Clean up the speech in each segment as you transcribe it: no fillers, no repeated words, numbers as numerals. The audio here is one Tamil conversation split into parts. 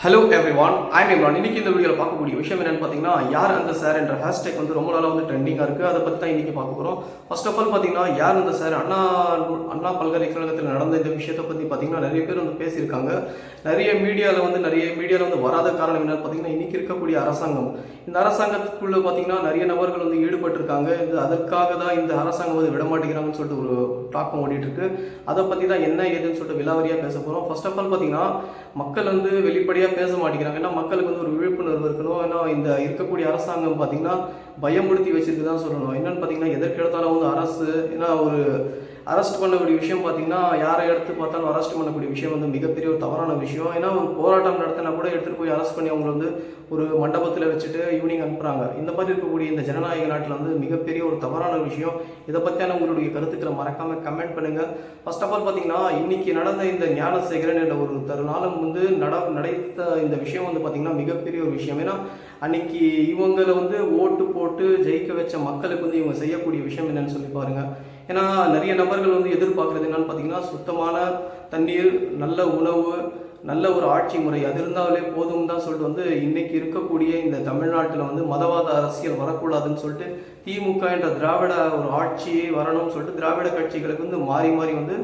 Hello everyone, I'm Imran. இன்னைக்கு இந்த வீடியோவில் பார்க்கக்கூடிய விஷயம் என்னன்னு பார்த்தீங்கன்னா, யார் அந்த சார் என்ற ஹேஷ்டேக் வந்து ரொம்ப நாளாக வந்து ட்ரெண்டிங்காக இருக்குது. அதை பற்றி தான் இன்றைக்கி பார்க்க போகிறோம். ஃபர்ஸ்ட் ஆஃப் ஆல் பார்த்தீங்கன்னா, யார் அந்த சார், அண்ணா பல்கலைக்கழகத்தில் நடந்த இந்த விஷயத்தை பற்றி பார்த்தீங்கன்னா நிறைய பேர் வந்து பேசியிருக்காங்க. நிறைய மீடியாவில் வந்து வராத காரணம் என்னன்னு பார்த்தீங்கன்னா, இன்றைக்கி இருக்கக்கூடிய அரசாங்கம், இந்த அரசாங்கத்துக்குள்ளே பார்த்தீங்கன்னா நிறைய நபர்கள் வந்து ஈடுபட்டிருக்காங்க. அதற்காக தான் இந்த அரசாங்கம் வந்து விடமாட்டேங்கிறாங்கன்னு சொல்லிட்டு ஒரு டாக்கம் ஓடிட்டு இருக்கு. அதை பற்றி தான் என்ன ஏதுன்னு சொல்லிட்டு விலாவரியாக பேச போகிறோம். ஃபர்ஸ்ட் ஆஃப் ஆல் பார்த்தீங்கன்னா, மக்கள் வந்து வெளிப்படையாக பேச மாட்டேங்கிறாங்க. ஏன்னா மக்களுக்கு வந்து ஒரு விழிப்புணர்வு இருக்கணும். ஏன்னா இந்த இருக்கக்கூடிய அரசாங்கம் பார்த்தீங்கன்னா பயமுறுத்தி வச்சிருக்கு தான் சொல்லணும். என்னன்னு பார்த்தீங்கன்னா, எதற்கு எடுத்தாலும் வந்து அரசு, ஏன்னா ஒரு அரெஸ்ட் பண்ணக்கூடிய விஷயம் பார்த்தீங்கன்னா, யாரை எடுத்து பார்த்தாலும் அரெஸ்ட் பண்ணக்கூடிய விஷயம் வந்து மிகப்பெரிய ஒரு தவறான விஷயம். ஏன்னா ஒரு போராட்டம் நடத்தினா கூட எடுத்துகிட்டு போய் அரெஸ்ட் பண்ணி அவங்களை வந்து ஒரு மண்டபத்தில் வச்சுட்டு ஈவினிங் அனுப்புகிறாங்க. இந்த மாதிரி இருக்கக்கூடிய இந்த ஜனநாயக நாட்டில் வந்து மிகப்பெரிய ஒரு தவறான விஷயம். இதை பற்றியான உங்களுடைய கருத்துக்களை மறக்காமல் கமெண்ட் பண்ணுங்கள். ஃபர்ஸ்ட் ஆஃப் ஆல் பார்த்தீங்கன்னா, இன்னைக்கு நடந்த இந்த ஞானசேகரன் என்ற ஒரு தருணாலும் வந்து நடைத்த இந்த விஷயம் வந்து பார்த்தீங்கன்னா மிகப்பெரிய ஒரு விஷயம். ஏன்னா அன்னைக்கு இவங்களை வந்து ஓட்டு போட்டு ஜெயிக்க வச்ச மக்களுக்கு வந்து இவங்க செய்யக்கூடிய விஷயம் என்னன்னு சொல்லி பாருங்க. ஏன்னா நிறைய நபர்கள் வந்து எதிர்பார்க்கறது என்னன்னு பார்த்தீங்கன்னா, சுத்தமான தண்ணீர், நல்ல உணவு, நல்ல ஒரு ஆட்சி முறை, அது இருந்தாலே போதும் தான் சொல்லிட்டு வந்து இன்னைக்கு இருக்கக்கூடிய இந்த தமிழ்நாட்டில் வந்து மதவாத அரசியல் வரக்கூடாதுன்னு சொல்லிட்டு திமுக என்ற திராவிட ஒரு ஆட்சி வரணும்னு சொல்லிட்டு திராவிட கட்சிகளுக்கு வந்து மாறி மாறி வந்து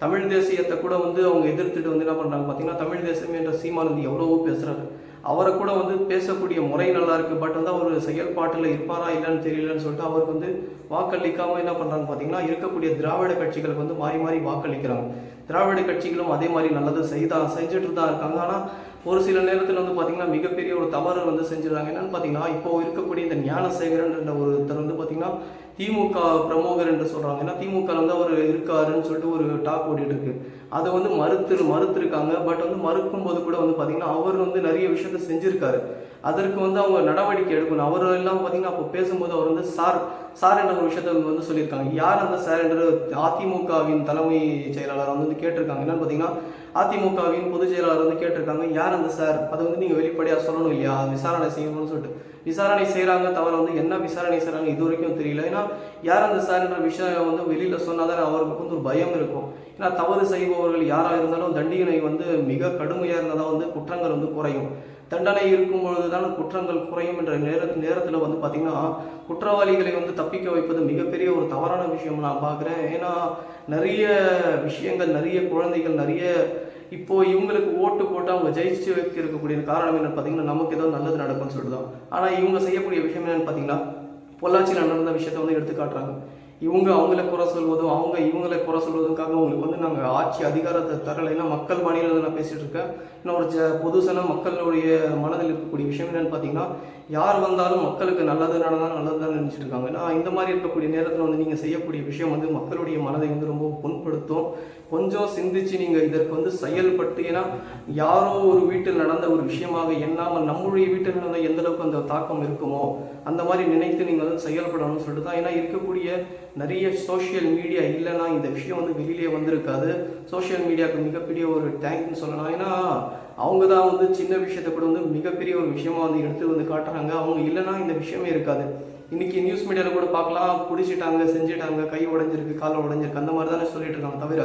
தமிழ் தேசியத்தை கூட வந்து அவங்க எதிர்த்துட்டு வந்து என்ன பண்ணுறாங்க பார்த்தீங்கன்னா, தமிழ் தேசியம் என்ற சீமான் வந்து எவ்வளவோ பேசுகிறாரு. அவரை கூட வந்து பேசக்கூடிய முறை நல்லா இருக்குது. பட் வந்து அவர் செயல்பாட்டில் இருப்பாரா இல்லைன்னு தெரியலன்னு சொல்லிட்டு அவருக்கு வந்து வாக்களிக்காமல் என்ன பண்ணுறாங்க பார்த்தீங்கன்னா, இருக்கக்கூடிய திராவிட கட்சிகளுக்கு வந்து மாறி மாறி வாக்களிக்கிறாங்க. திராவிட கட்சிகளும் அதே மாதிரி நல்லது செஞ்சுட்டு தான் இருக்காங்க. ஆனால் ஒரு சில நேரத்தில் வந்து பார்த்தீங்கன்னா மிகப்பெரிய ஒரு தவறு வந்து செஞ்சிடறாங்க. என்னன்னு பார்த்தீங்கன்னா, இப்போ இருக்கக்கூடிய இந்த ஞானசேகரன் என்ற ஒருத்தர் வந்து பார்த்தீங்கன்னா திமுக பிரமுகர் என்று சொல்கிறாங்க. ஏன்னா திமுக வந்து அவர் இருக்காருன்னு சொல்லிட்டு ஒரு டாக் ஓடிட்டு இருக்கு. அதை வந்து மறுத்திருக்காங்க. பட் வந்து மறுக்கும் போது கூட வந்து பார்த்தீங்கன்னா அவர் வந்து நிறைய விஷயத்த செஞ்சிருக்காரு. அதற்கு வந்து அவங்க நடவடிக்கை எடுக்கணும். அவர் எல்லாம் பார்த்தீங்கன்னா அப்போ பேசும்போது அவர் வந்து சார் என்ற ஒரு விஷயத்த வந்து சொல்லியிருக்காங்க. யார் அந்த சார் என்ற அதிமுகவின் தலைமை செயலாளர் வந்து கேட்டிருக்காங்க. என்னன்னு பார்த்தீங்கன்னா, அதிமுகவின் பொதுச் செயலாளர் வந்து கேட்டிருக்காங்க, யார் அந்த சார், அதை வந்து நீங்கள் வெளிப்படையாக சொல்லணும் இல்லையா, விசாரணை செய்யணும்னு சொல்லிட்டு. விசாரணை செய்கிறாங்க, தவிர வந்து என்ன விசாரணை செய்கிறாங்க இது வரைக்கும் தெரியல. ஏன்னா யார் அந்த சார்ன்ற விஷயம் வந்து வெளியில் சொன்னாதான் அவருக்கு வந்து ஒரு பயம் இருக்கும். ஏன்னா தவறு செய்பவர்கள் யாராக இருந்தாலும் தண்டனை வந்து மிக கடுமையாக இருந்தால் தான் வந்து குற்றங்கள் வந்து குறையும். தண்டனை இருக்கும் பொழுது தான் குற்றங்கள் குறையும் என்ற நேரத்தில் வந்து பார்த்திங்கன்னா, குற்றவாளிகளை வந்து தப்பிக்க வைப்பது மிகப்பெரிய ஒரு தவறான விஷயம் நான் பார்க்குறேன். ஏன்னா நிறைய விஷயங்கள், நிறைய குழந்தைகள், நிறைய இப்போ இவங்களுக்கு ஓட்டு போட்டு அவங்க ஜெயிச்சு இருக்கக்கூடிய காரணம் என்னன்னு பார்த்தீங்கன்னா, நமக்கு ஏதோ நல்லது நடக்கும்னு சொல்லிட்டு தான். ஆனால் இவங்க செய்யக்கூடிய விஷயம் என்னன்னு பார்த்தீங்கன்னா, பொள்ளாச்சியில் நடந்த விஷயத்தை வந்து எடுத்து காட்டுறாங்க. இவங்க அவங்கள குறை சொல்வதும் அவங்க இவங்களை குறை சொல்வதுக்காக அவங்களுக்கு வந்து நாங்கள் ஆட்சி அதிகாரத்தை தரலை. ஏன்னா மக்கள் மாநிலத்தில் நான் பேசிகிட்டு இருக்கேன். ஏன்னா ஒரு பொதுசன மக்களுடைய மனதில் இருக்கக்கூடிய விஷயம் என்னன்னு பார்த்தீங்கன்னா, யார் வந்தாலும் மக்களுக்கு நல்லது நடந்தாலும் நல்லது தான் நினச்சிட்டு இருக்காங்க. ஏன்னா இந்த மாதிரி இருக்கக்கூடிய நேரத்தில் வந்து நீங்கள் செய்யக்கூடிய விஷயம் வந்து மக்களுடைய மனதை வந்து ரொம்ப புண்படுத்தும். கொஞ்சம் சிந்திச்சு நீங்கள் இதற்கு வந்து செயல்பட்டு, ஏன்னா யாரோ ஒரு வீட்டில் நடந்த ஒரு விஷயமாக எண்ணாமல் நம்மளுடைய வீட்டில் நடந்த எந்த அளவுக்கு அந்த தாக்கம் இருக்குமோ அந்த மாதிரி நினைத்து நீங்கள் வந்து செயல்படணும்னு சொல்லிட்டு தான். ஏன்னா இருக்கக்கூடிய நிறைய சோஷியல் மீடியா இல்லைன்னா இந்த விஷயம் வந்து வெளியிலே வந்திருக்காது. சோஷியல் மீடியாவுக்கு மிகப்பெரிய ஒரு தேங்க்னு சொல்லலாம். ஏன்னா அவங்க தான் வந்து சின்ன விஷயத்தை கூட வந்து மிகப்பெரிய ஒரு விஷயமா வந்து எடுத்து வந்து காட்டுறாங்க. அவங்க இல்லைன்னா இந்த விஷயமே இருக்காது. இன்னைக்கு நியூஸ் மீடியாவில் கூட பார்க்கலாம், பிடிச்சிட்டாங்க, செஞ்சுட்டாங்க, கை உடைஞ்சிருக்கு, காலை உடைஞ்சிருக்கு, அந்த மாதிரி தானே சொல்லிட்டு இருக்காங்க. தவிர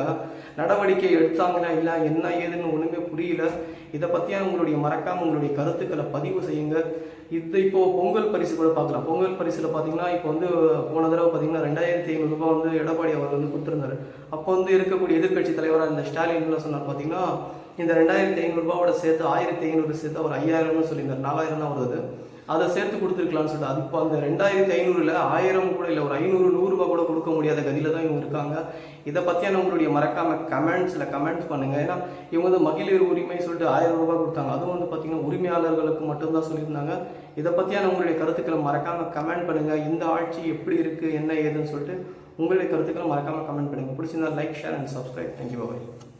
நடவடிக்கை எடுத்தாங்களா இல்லை என்ன ஏதுன்னு ஒன்றுமே புரியல. இதை பற்றியான உங்களுடைய மறக்காமல் உங்களுடைய கருத்துக்களை பதிவு செய்யுங்க. இப்போது பொங்கல் பரிசு கூட பார்க்கலாம். பொங்கல் பரிசில் பார்த்தீங்கன்னா இப்போ வந்து போன தடவை பார்த்தீங்கன்னா 2500 ரூபாய் வந்து எடப்பாடி அவர் வந்து கொடுத்துருந்தாரு. அப்போ வந்து இருக்கக்கூடிய எதிர்கட்சி தலைவராக இந்த ஸ்டாலின்லாம் சொன்னார் பார்த்தீங்கன்னா, இந்த 2500 ரூபாவோட சேர்த்து 1500 சேர்த்து அவர் 5000னு சொல்லியிருந்தார். 4000 தான் வருது. அதை சேர்த்து கொடுத்துருக்கலாம்னு சொல்லிட்டு, அது இப்போ அந்த 2500ல் 1000 கூட இல்லை, ஒரு 500 100 ரூபா கூட கொடுக்க முடியாத கதியில் தான் இவங்க இருக்காங்க. இதை பற்றியான உங்களுடைய மறக்காமல் கமெண்ட்ஸ் பண்ணுங்கள். ஏன்னா இவங்க வந்து மகளிர் உரிமை சொல்லிட்டு 1000 ரூபாய் கொடுத்தாங்க. அதுவும் வந்து பார்த்திங்கன்னா உரிமையாளர்களுக்கு மட்டும்தான் சொல்லியிருந்தாங்க. இதை பற்றியான உங்களுடைய கருத்துக்களை மறக்காமல் கமெண்ட் பண்ணுங்கள். இந்த ஆட்சி எப்படி இருக்குது என்ன ஏதுன்னு சொல்லிட்டு உங்களுடைய கருத்துக்களை மறக்காமல் கமெண்ட் பண்ணுங்கள். பிடிச்சிருந்தா like, share and subscribe. Thank you, bye.